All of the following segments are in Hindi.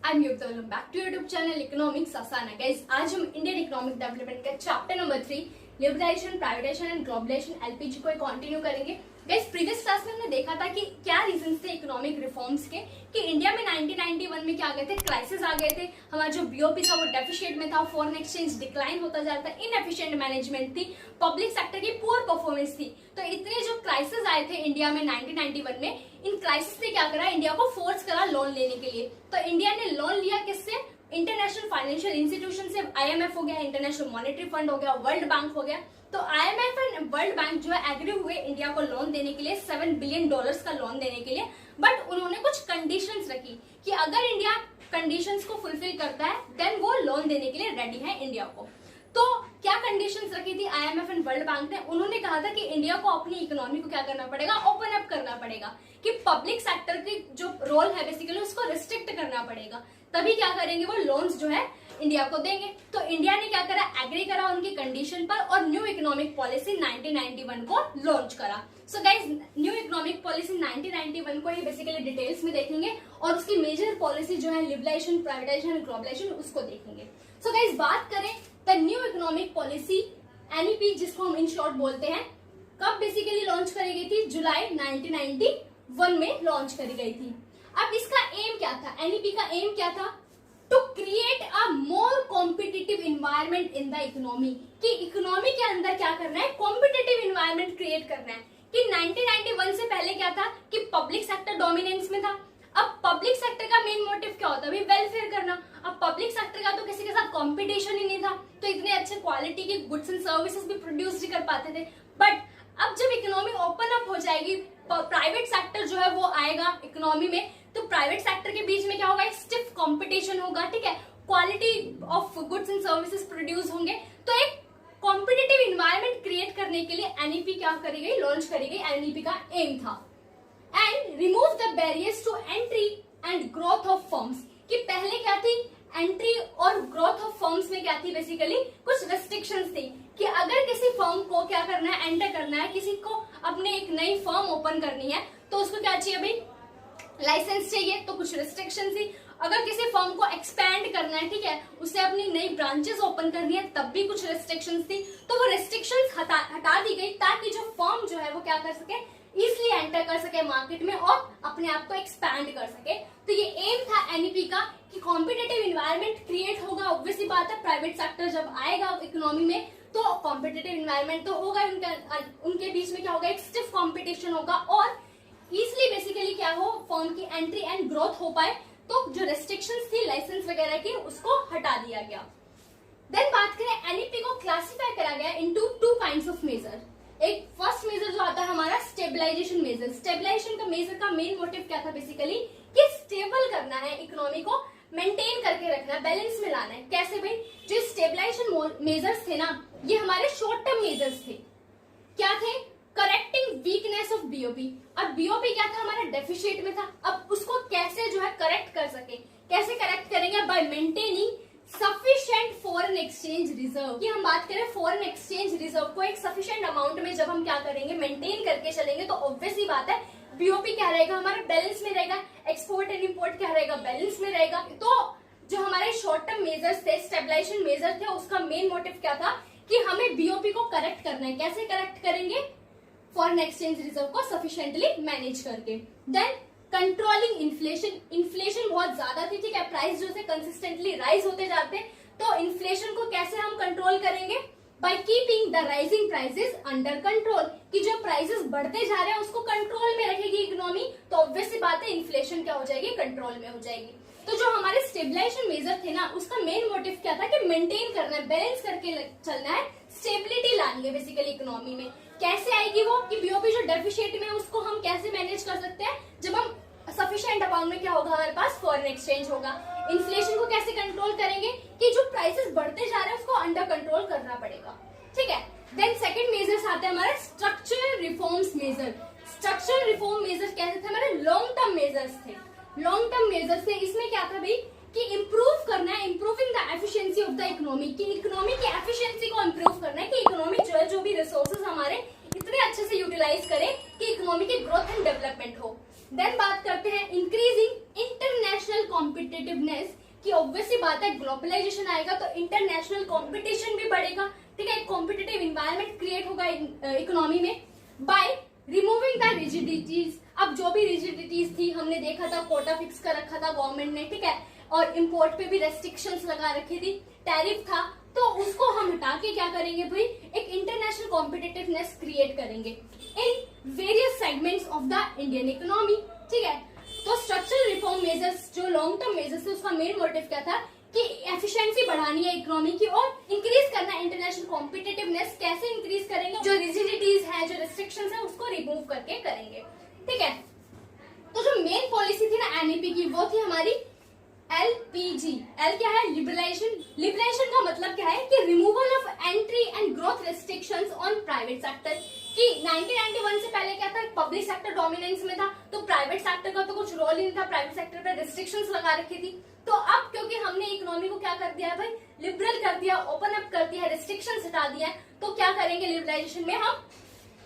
I am Yukt, welcome back to YouTube channel economics आसान है गाइस। आज हम इंडियन इकोनॉमिक डेवलपमेंट का chapter number 3 liberalisation, privatisation and globalisation LPG को कंटिन्यू करेंगे। गाइस प्रीवियस क्लास में हमने देखा था कि क्या रीजंस थे इकोनॉमिक रिफॉर्म्स के, कि इंडिया में 1991 में क्या आ गए थे, क्राइसिस आ गए थे, हमारा जो बीओपी था वो डेफिशिएट में था, फॉरेन एक्सचेंज डिक्लाइन होता जा रहा था, इनएफिशिएंट मैनेजमेंट थी, पब्लिक सेक्टर की पुअर परफॉर्मेंस थी। तो इतने जो क्राइसिस आए थे इंडिया में 1991 में, इन क्राइसिस ने क्या करा, इंडिया को फोर्स करा लोन लेने के लिए। तो इंडिया ने लोन लिया किससे, इंटरनेशनल फाइनेंशियल इंस्टीट्यूशन से। आईएमएफ हो गया, इंटरनेशनल मॉनेटरी फंड हो गया, वर्ल्ड बैंक हो गया। तो आईएमएफ एंड वर्ल्ड बैंक जो है एग्री हुए इंडिया को लोन देने के लिए, $7 बिलियन का लोन देने के लिए। बट उन्होंने कुछ कंडीशंस रखी कि अगर इंडिया कंडीशंस को फुलफिल करता है देन वो लोन देने के लिए रेडी है इंडिया को। तो क्या कंडीशंस रखी थी आईएमएफ एंड वर्ल्ड बैंक ने, उन्होंने कहा था कि इंडिया को अपनी इकोनॉमी को क्या करना पड़ेगा, ओपन अप करना पड़ेगा, कि पब्लिक सेक्टर की जो रोल है बेसिकली उसको रिस्ट्रिक्ट करना पड़ेगा, तभी क्या करेंगे वो लोन्स जो है इंडिया को देंगे। तो इंडिया ने क्या करा, एग्री करा उनकी कंडीशन पर और न्यू इकोनॉमिक पॉलिसी 1991 को लॉन्च करा। So guys new economic policy 1991 को ही बेसिकली डिटेल्स में देखेंगे और उसकी मेजर पॉलिसी जो है लिबरलाइजेशन, प्राइवेटाइजेशन एंड ग्लोबलाइजेशन उसको देखेंगे। सो गाइस बात करें the new economic policy NEP, जिसको हम इन शॉर्ट बोलते हैं, कब बेसिकली लॉन्च करी गई थी, जुलाई 1991 में लॉन्च करी गई थी। अब इसका एम क्या था, एनईपी का एम क्या था, to create a more competitive environment in the economy, कि इकोनॉमी के अंदर क्या करना है, कॉम्पिटिटिव इन्वायरमेंट क्रिएट करना है। कि 1991 से पहले क्या था कि पब्लिक सेक्टर डोमिनेंस में था। अब पब्लिक सेक्टर का मेन मोटिव क्या होता है, वेलफेयर करना। अब पब्लिक सेक्टर का तो किसी के साथ कंपटीशन ही नहीं था, तो इतने अच्छे क्वालिटी के गुड्स एंड सर्विसेज भी प्रोड्यूस नहीं कर पाते थे। बट अब जब इकोनॉमी ओपन अप हो जाएगी, प्राइवेट सेक्टर जो है वो आएगा इकोनॉमी में, तो प्राइवेट सेक्टर के बीच में क्या होगा, एक स्टिफ कंपटीशन होगा, ठीक है, quality of goods and services produce होंगे। तो एक कॉम्पिटिटिव इन्वायरमेंट क्रिएट करने के लिए एनईपी क्या करी गई, लॉन्च करी गई। एनईपी का एम था and remove the barriers to entry and growth of firms, कि पहले क्या थी, एंट्री और ग्रोथ ऑफ फर्म्स में क्या थी, बेसिकली कुछ रेस्ट्रिक्शंस थी कि अगर किसी फर्म को क्या करना है, एंटर करना है, किसी को अपने एक नई फर्म ओपन करनी है तो उसको क्या चाहिए भाई, लाइसेंस चाहिए, तो कुछ रिस्ट्रिक्शन थी। अगर किसी फर्म को एक्सपैंड करना है, ठीक है, उसे अपनी नई ब्रांचेस ओपन करनी है, तब भी कुछ रिस्ट्रिक्शंस थी। तो वो रिस्ट्रिक्शंस हटा दी गई ताकि जो फर्म जो है वो क्या कर सके, इजिली एंटर कर सके मार्केट में और अपने आप को एक्सपैंड कर सके। तो ये एम था एनईपी का कि कॉम्पिटिटिव इन्वायरमेंट क्रिएट होगा। ऑब्वियसली बात है, प्राइवेट सेक्टर जब आएगा इकोनॉमी में तो कॉम्पिटिटिव इन्वायरमेंट तो होगा, उनके बीच में क्या होगा, एक स्टिफ कॉम्पिटिशन होगा और इजिली बेसिकली क्या हो, फर्म की एंट्री एंड ग्रोथ हो पाए। तो जो रेस्ट्रिक्शंस थी लाइसेंस वगैरह की, उसको हटा दिया गया। देन बात करें, एनईपी को क्लासिफाई करा गया into two kinds of measure. एक फर्स्ट मेजर जो आता है हमारा स्टेबलाइजेशन मेजर। स्टेबलाइजेशन का मेजर का मेन मोटिव क्या था, बेसिकली कि स्टेबल करना है, इकोनॉमी को मेंटेन करके रखना है, बैलेंस में लाना है। कैसे भाई, जो स्टेबलाइजेशन मेजर्स थे ना, ये हमारे शॉर्ट टर्म मेजर्स थे। क्या थे, करेक्टिंग वीकनेस ऑफ बीओपी। अब बीओपी क्या था, हमारा डेफिशिएट में था, अब उसको कैसे जो है करेक्ट कर सके, कैसे करेक्ट करेंगे, bye maintaining sufficient foreign exchange reserve. की हम बात करें फॉरेन एक्सचेंज रिजर्व को एक सफिशिएंट अमाउंट में जब हम क्या करेंगे, मेंटेन करके चलेंगे, तो ऑब्वियसली बात है बीओपी क्या रहेगा, हमारा बैलेंस में रहेगा, एक्सपोर्ट एंड इंपोर्ट क्या रहेगा, बैलेंस में रहेगा। तो जो हमारे शॉर्ट टर्म मेजर्स थे, स्टेबलाइजेशन मेजर थे, उसका मेन मोटिव क्या था कि हमें बीओपी को करेक्ट करना है। कैसे करेक्ट करेंगे, फॉरेन एक्सचेंज रिजर्व को सफिशिएंटली मैनेज करके। Then controlling inflation. इन्फ्लेशन बहुत ज्यादा थी, ठीक है, प्राइस जो से कंसिस्टेंटली राइज होते जाते, तो इन्फ्लेशन को कैसे हम कंट्रोल करेंगे, by keeping the rising prices under control, कि जो प्राइसेस बढ़ते जा रहे हैं उसको कंट्रोल में रखेगी इकोनॉमी, तो ऑब्वियसली बात है इन्फ्लेशन क्या हो जाएगी, कंट्रोल में हो जाएगी। तो जो हमारे स्टेबलाइजेशन मेजर थे ना, उसका मेन मोटिव क्या था कि मेंटेन करना है, बैलेंस करके चलना है, स्टेबिलिटी लानी है बेसिकली इकोनॉमी में। कैसे आएगी वो, कि बीओपी जो डेफिशिएट में है उसको हम कैसे मैनेज कर सकते हैं, जब हम सफिशिएंट अमाउंट में क्या होगा, हमारे पास फॉरेन एक्सचेंज होगा। इन्फ्लेशन को कैसे कंट्रोल करेंगे, कि जो प्राइसेस बढ़ते जा रहे हैं उसको अंडर कंट्रोल करना पड़ेगा, ठीक है। देन सेकंड मेजर्स आते हैं हमारे structural reforms measure. Structural reform measure कैसे थे, हमारे लॉन्ग टर्म मेजर्स थे। लॉन्ग टर्म मेजर्स थे, इसमें क्या था भाई कि इंप्रूव करना है, improving the efficiency of the economy, की इकोनॉमी की एफिशिएंसी को इंप्रूव करना है, कि इकोनॉमी जो है, जो भी रिसोर्सेज हमारे इतने अच्छे से यूटिलाइज करें कि इकोनॉमी की ग्रोथ एंड डेवलपमेंट हो। देन बात करते हैं इंक्रीजिंग इंटरनेशनल कॉम्पिटिटिव कॉम्पिटिटिवनेस कि ऑब्वियसली बात है ग्लोबलाइजेशन आएगा तो इंटरनेशनल कंपटीशन भी बढ़ेगा, ठीक है, एक कॉम्पिटिटिव इन्वायरमेंट क्रिएट होगा इकोनॉमी में बाय रिमूविंग द रिजिडिटीज। अब जो भी रिजिडिटीज थी हमने देखा था, कोटा फिक्स कर रखा था गवर्नमेंट ने, ठीक है, और इंपोर्ट पे भी रेस्ट्रिक्शंस लगा रखी थी, टैरिफ था, तो उसको हम हटा के क्या करेंगे भाई, एक इंटरनेशनल कॉम्पिटिटिवनेस क्रिएट करेंगे in various segments of the Indian economy, ठीक है। तो स्ट्रक्चरल रिफॉर्म मेजर्स जो लॉन्ग टर्म मेजर्स है उसका मेन मोटिव क्या था कि एफिशिएंसी बढ़ानी है इकोनॉमी की और इंक्रीज करना है इंटरनेशनल कॉम्पिटिटिवनेस। कैसे इंक्रीज करेंगे, जो रिजिडिटीज है, जो रिस्ट्रिक्शंस है उसको रिमूव करके करेंगे, ठीक है। तो जो मेन पॉलिसी थी ना एनईपी की वो थी हमारी एलपीजी। एल क्या है, लिबरलाइजेशन। लिबरलाइजेशन का मतलब क्या है कि removal of entry and growth restrictions on private sector. कि 1991 से पहले क्या था, पब्लिक सेक्टर डोमिनेंस में था तो प्राइवेट सेक्टर का तो कुछ रोल ही नहीं था, प्राइवेट सेक्टर पे रेस्ट्रिक्शंस लगा रखी थी। तो अब क्योंकि हमने इकोनॉमी को क्या कर दिया है भाई, लिबरल कर दिया, ओपन अप कर दिया, रेस्ट्रिक्शंस हटा दिया है, तो क्या करेंगे लिबरलाइजेशन में हम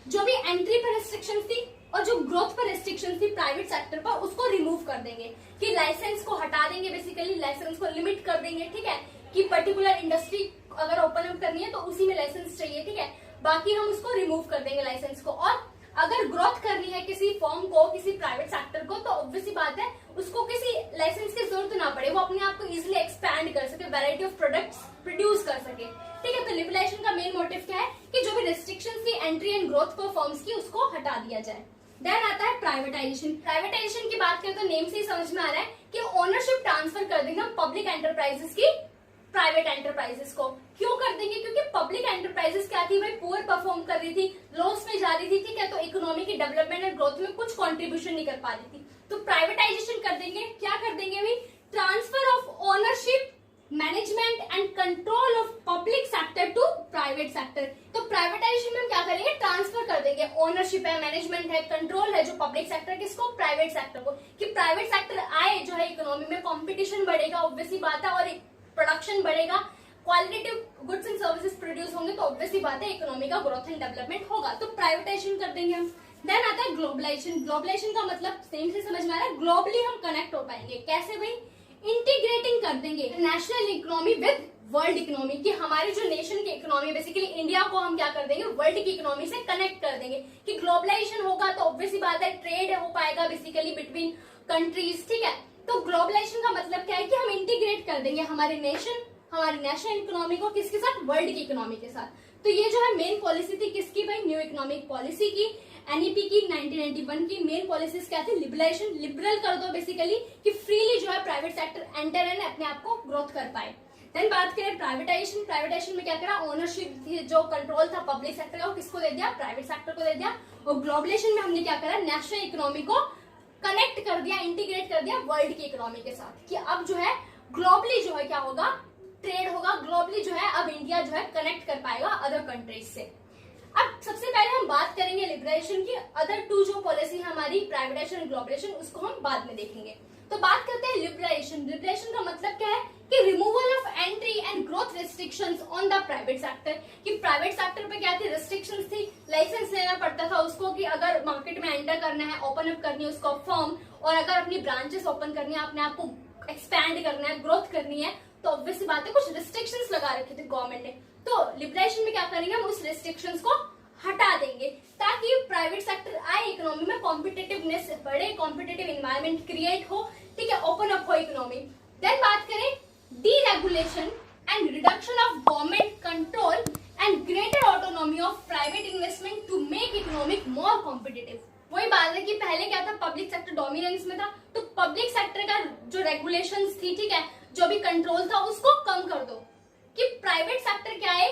जो भी एंट्री पर रेस्ट्रिक्शंस थी और जो ग्रोथ पर रेस्ट्रिक्शन थी प्राइवेट सेक्टर पर उसको रिमूव कर देंगे, कि लाइसेंस को हटा देंगे, बेसिकली लाइसेंस को लिमिट कर देंगे, ठीक है, कि पर्टिकुलर इंडस्ट्री अगर ओपन अप करनी है तो उसी में लाइसेंस चाहिए, ठीक है, बाकी हम उसको रिमूव कर देंगे लाइसेंस को। और अगर ग्रोथ करनी है किसी फर्म को, किसी प्राइवेट सेक्टर को, तो ऑब्वियसली बात है उसको किसी लाइसेंस की जरूरत ना पड़े, वो अपने आप को इजिली एक्सपैंड कर सके, वैरायटी ऑफ प्रोडक्ट्स प्रोड्यूस कर सके, ठीक है। तो लिबरलाइजेशन का मेन मोटिव क्या है कि जो भी रेस्ट्रिक्शंस थी एंट्री एंड ग्रोथ को फर्म्स की उसको हटा दिया जाए। देन आता है प्राइवेटाइजेशन। प्राइवेटाइजेशन की बात करें तो नेम से ही समझ में आ रहा है कि ओनरशिप ट्रांसफर कर देंगे हम पब्लिक एंटरप्राइजेस की प्राइवेट एंटरप्राइजेस को। क्यों कर देंगे, क्योंकि पब्लिक एंटरप्राइजेस क्या थी भाई, पुअर परफॉर्म कर रही थी, लॉस में जा रही थी, ठीक है, तो इकोनॉमी की डेवलपमेंट एंड ग्रोथ में कुछ कंट्रीब्यूशन नहीं कर पा रही थी, तो प्राइवेटाइजेशन कर देंगे। क्या कर देंगे भाई, transfer of ownership, management and control of public sector to private sector. तो प्राइवेटाइजेशन में हम क्या करेंगे, ट्रांसफर कर देंगे, ओनरशिप है, मैनेजमेंट है, कंट्रोल है जो पब्लिक सेक्टर किसको, प्राइवेट सेक्टर को, कि प्राइवेट सेक्टर आए जो है इकोनॉमी में, कंपटीशन बढ़ेगा ऑब्वियसली बात है, और प्रोडक्शन बढ़ेगा, qualitative goods and services produce होंगे, तो ऑब्वियसली बात है इकोनॉमी का ग्रोथ एंड डेवलपमेंट होगा, तो प्राइवेटाइजेशन कर देंगे हम। देन आता है ग्लोबलाइजेशन। ग्लोबलाइजेशन का मतलब सेम से समझ में आ रहा है, ग्लोबली हम कनेक्ट हो पाएंगे, कैसे भाई, इंटीग्रेटिंग कर देंगे national economy with world economy, कि हमारी जो नेशन की इकोनॉमी बेसिकली इंडिया को हम क्या कर देंगे, वर्ल्ड की इकोनॉमी से कनेक्ट कर देंगे, कि ग्लोबलाइजेशन होगा तो ऑब्वियसली बात है ट्रेड हो पाएगा बेसिकली बिटवीन कंट्रीज, ठीक है। तो ग्लोबलाइजेशन का मतलब क्या है कि हम इंटीग्रेट कर देंगे हमारी नेशनल इकोनॉमी को किसके साथ, वर्ल्ड की इकोनॉमी के साथ। तो ये जो है मेन पॉलिसी थी किसकी भाई, न्यू इकोनॉमिक पॉलिसी की, एनईपी की 1991 की। मेन पॉलिसीज क्या थी, लिबरलाइजेशन, लिबरल कर दो बेसिकली, कि फ्रीली जो है प्राइवेट सेक्टर एंटर एंड अपने आप को ग्रोथ कर पाए। देन बात करें प्राइवेटाइजेशन। प्राइवेटाइजेशन में क्या करा, ओनरशिप जो कंट्रोल था पब्लिक सेक्टर का वो किसको दे दिया, प्राइवेट सेक्टर को दे दिया। और ग्लोबलाइजेशन में हमने क्या करा, नेशनल इकोनॉमी को कनेक्ट कर दिया, इंटीग्रेट कर दिया वर्ल्ड की इकोनॉमी के साथ, कि अब जो है ग्लोबली जो है क्या होगा, ट्रेड होगा, ग्लोबली जो है अब इंडिया जो है कनेक्ट कर पाएगा अदर कंट्रीज से। अब सबसे पहले हम बात करेंगे लिबरेशन की, अदर टू जो पॉलिसी हमारी प्राइवेटाइजेशन ग्लोबलाइजेशन उसको हम बाद में देखेंगे। तो बात करते हैं लिबरेशन। लिबरेशन का मतलब क्या है कि removal of entry and growth restrictions on the private sector, कि प्राइवेट सेक्टर पे क्या थी, रेस्ट्रिक्शंस थी, लाइसेंस लेना पड़ता था उसको, कि अगर मार्केट में एंटर करना है, ओपन अप करनी है उसको फर्म, और अगर अपनी ब्रांचेस ओपन करनी है, अपने आप को एक्सपैंड करना है, ग्रोथ करनी है, तो ऑब्वियसली बात है कुछ रिस्ट्रिक्शंस लगा रखे थे गवर्नमेंट ने। तो लिबरेशन में क्या करेंगे, हम उस रिस्ट्रिक्शंस को हटा देंगे ताकि प्राइवेट सेक्टर आए इकोनॉमी में, कॉम्पिटिटिवनेस बढ़े, कॉम्पिटिटिव एनवायरनमेंट क्रिएट हो, ठीक है, ओपन अप हो इकोनॉमी। देन बात करें deregulation and reduction of government control and greater autonomy of private investment to make economic more competitive. वही बात है कि पहले क्या था, पब्लिक सेक्टर डोमिनेंस में था, तो पब्लिक सेक्टर का जो रेगुलेशंस थी, ठीक है, जो भी कंट्रोल था उसको कम कर दो, कि प्राइवेट सेक्टर क्या है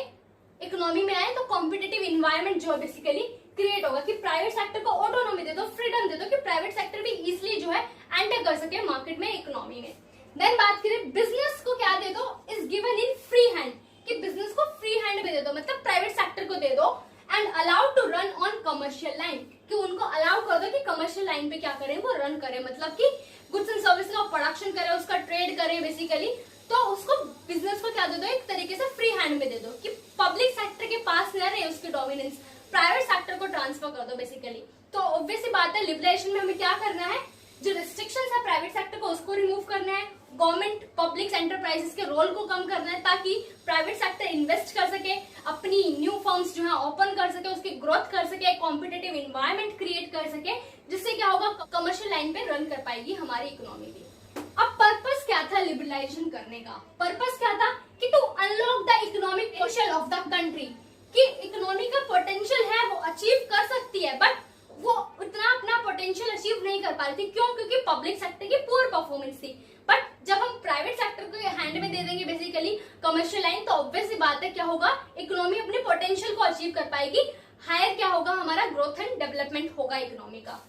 इकोनॉमी में आए, तो कॉम्पिटिटिव इन्वायरमेंट जो बेसिकली क्रिएट होगा, कि प्राइवेट सेक्टर को ऑटोनॉमी दे दो, फ्रीडम दे दो, कि प्राइवेट सेक्टर भी इजिली जो है एंटर कर सके मार्केट में, इकोनॉमी में। देन बात करें बिजनेस को क्या दे दो, is given in free hand, कि बिजनेस को फ्री हैंड में दे दो, मतलब प्राइवेट सेक्टर को दे दो, and allowed to run on commercial line, कि उनको अलाउ कर दो कि कमर्शियल लाइन पे क्या करें, वो रन करें, मतलब कि गुड्स एंड सर्विस का प्रोडक्शन करें, उसका ट्रेड करें बेसिकली। तो उसको बिजनेस को क्या दे दो, एक तरीके से फ्री हैंड में दे दो, कि पब्लिक सेक्टर के पास न रहे उसकी डोमिनेंस, प्राइवेट सेक्टर को ट्रांसफर कर दो बेसिकली। तो ऑब्वियसली बात है लिबरेशन में हमें क्या करना है, जो रिस्ट्रिक्शंस है प्राइवेट सेक्टर को उसको रिमूव करना है, गवर्नमेंट पब्लिक एंटरप्राइजेस के रोल को कम करना है ताकि प्राइवेट सेक्टर इन्वेस्ट कर सके, अपनी न्यू फर्म्स जो है ओपन कर सके, उसकी ग्रोथ कर सके, कॉम्पिटिटिव इन्वायरमेंट क्रिएट कर सके, जिससे क्या होगा कमर्शियल लाइन पे रन कर पाएगी हमारी इकोनॉमी भी। अब पर्पस क्या था लिबरलाइजेशन करने का? पर्पस क्या था कि to unlock the economic potential of the country, कि इकोनॉमी का पोटेंशियल है वो अचीव कर सकती है, बट वो उतना अपना पोटेंशियल अचीव नहीं कर पा रही थी। क्यों? क्योंकि पब्लिक सेक्टर की पुअर परफॉर्मेंस थी। बट जब हम प्राइवेट सेक्टर को हैंड में दे देंगे बेसिकली कमर्शियल लाइन, तो ऑब्वियस सी बात है क्या होगा, इकोनॉमी अपने पोटेंशियल को अचीव कर पाएगी, हायर क्या होगा, हमारा ग्रोथ एंड डेवलपमेंट होगा इकोनॉमी का।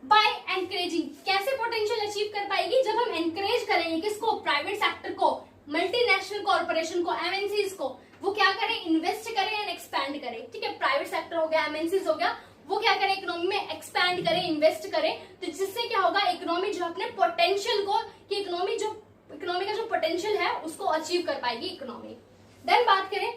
बाय एनकरेजिंग, कैसे पोटेंशियल अचीव कर पाएगी? जब हम एनकरेज करेंगे किसको, प्राइवेट सेक्टर को, मल्टीनेशनल कॉर्पोरेशन को, एमएनसीज को, वो क्या करें, इन्वेस्ट करें एंड एक्सपैंड करें। ठीक है, प्राइवेट सेक्टर हो गया, एमएनसीज हो गया, वो क्या करें, इकोनॉमी में एक्सपैंड करें, इन्वेस्ट करें, तो जिससे क्या होगा, इकोनॉमी जो अपने पोटेंशियल को, कि इकोनॉमी का जो पोटेंशियल है उसको अचीव कर पाएगी इकोनॉमी। देन बात करें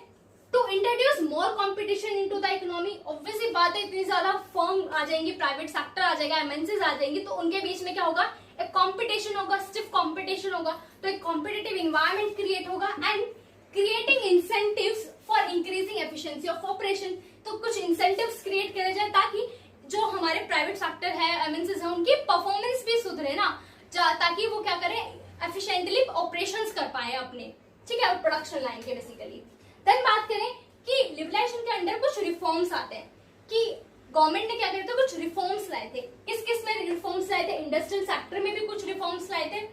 to introduce more competition into the economy, obviously बात है, इतनी ज्यादा फर्म आ जाएंगी, प्राइवेट सेक्टर आ जाएगा, एमएनसीज आ जाएंगी, तो उनके बीच में क्या होगा, एक कंपटीशन होगा, स्टिफ कंपटीशन होगा, तो एक कॉम्पिटिटिव इन्वायरमेंट क्रिएट होगा and creating incentives for increasing efficiency of operation. तो कुछ इंसेंटिव्स क्रिएट करे जाए ताकि जो हमारे प्राइवेट सेक्टर है, एमएनसीज है, उनकी परफॉर्मेंस भी सुधरे ना, ताकि वो क्या करें, एफिशिएंटली ऑपरेशंस कर पाए अपने, ठीक है, प्रोडक्शन लाइन के बेसिकली। देन बात करें कि लिबरलाइजेशन के अंडर कुछ रिफॉर्म्स आते हैं, कि गवर्नमेंट ने क्या करे थे, कुछ रिफॉर्म्स लाए थे। किस में रिफॉर्म्स लाए थे? इंडस्ट्रियल सेक्टर में भी कुछ रिफॉर्म्स लाए थे,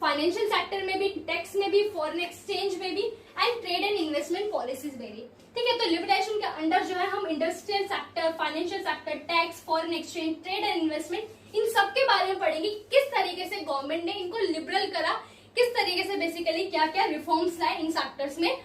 फाइनेंशियल सेक्टर में भी, टैक्स में भी, फॉरेन एक्सचेंज में भी and trade and investment policies में भी। ठीक है, तो लिबरलाइजेशन के अंडर जो है हम industrial sector, financial sector, tax, foreign exchange, trade and investment, इन सब के बारे में पढ़ेंगे, किस तरीके से गवर्नमेंट ने इनको लिबरल करा, किस तरीके से बेसिकली क्या क्या रिफॉर्म्स लाए इन सेक्टर्स में,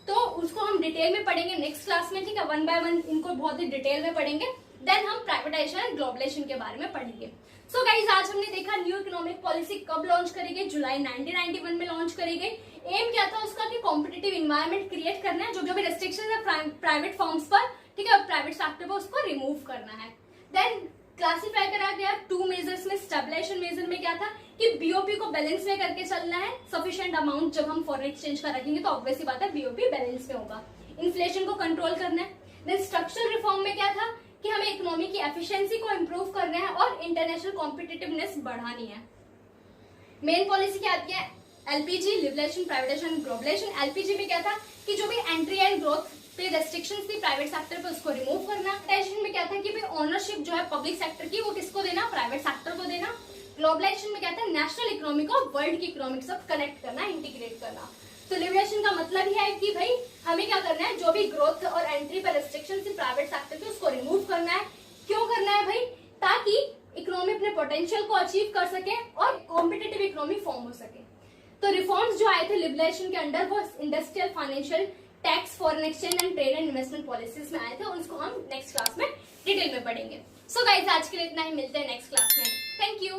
तो उसको हम डिटेल में पढ़ेंगे नेक्स्ट क्लास में। ठीक है, 1 बाय 1 इनको बहुत ही डिटेल में पढ़ेंगे। देन हम प्राइवेटाइजेशन एंड ग्लोबलाइजेशन के बारे में पढ़ेंगे। सो गाइज, आज हमने देखा न्यू इकोनॉमिक पॉलिसी कब लॉन्च करी गई, जुलाई 1991 में लॉन्च करी गई। एम क्या था उसका, कि कॉम्पिटिटिव इन्वायरमेंट क्रिएट करना है, जो भी रेस्ट्रिक्शन है प्राइवेट फर्म्स पर, ठीक है, प्राइवेट सेक्टर पर, उसको रिमूव करना है। देन क्लासिफाई करा गया 2 मेजर्स में। स्टेबलाइजेशन मेजर में क्या था कि बीओपी को बैलेंस में करके चलना है, सफिशिएंट अमाउंट जब हम फॉरेन एक्सचेंज का रखेंगे तो ऑब्वियसली बात है बीओपी बैलेंस में होगा। इन्फ्लेशन को कंट्रोल करना है। देन स्ट्रक्चरल रिफॉर्म में क्या था कि हमें इकोनॉमी की एफिशिएंसी को इंप्रूव करना है और इंटरनेशनल कॉम्पिटिटिवनेस बढ़ानी है। मेन पॉलिसी क्या आती है, LPG, liberalisation, privatisation, globalisation. LPG में क्या था कि जो भी एंट्री एंड ग्रोथ पे रेस्ट्रिक्शंस थी प्राइवेट सेक्टर पे, उसको रिमूव करना। प्राइवेटाइजेशन में क्या था कि ओनरशिप जो है पब्लिक सेक्टर की, वो किसको देना, प्राइवेट सेक्टर को देना। ग्लोबलाइजेशन में क्या था, नेशनल इकोनॉमी को वर्ल्ड की इकोनॉमी के साथ कनेक्ट करना, इंटीग्रेट करना। तो लिबरलाइजेशन का मतलब ही है कि भाई हमें क्या करना है, जो भी ग्रोथ और एंट्री पर रेस्ट्रिक्शन थी प्राइवेट सेक्टर की, उसको रिमूव करना है। क्यों करना है भाई, ताकि इकोनॉमी अपने पोटेंशियल को अचीव कर सके और कॉम्पिटिटिव इकोनॉमी फॉर्म हो सके। तो रिफॉर्म्स जो आए थे लिबरलाइजेशन के अंडर, वो industrial, financial, tax, foreign exchange and trade and investment policies में आए थे, और उसको हम नेक्स्ट क्लास में डिटेल में पढ़ेंगे। सो गाइस, आज के लिए इतना ही, मिलते हैं नेक्स्ट क्लास में। Thank you.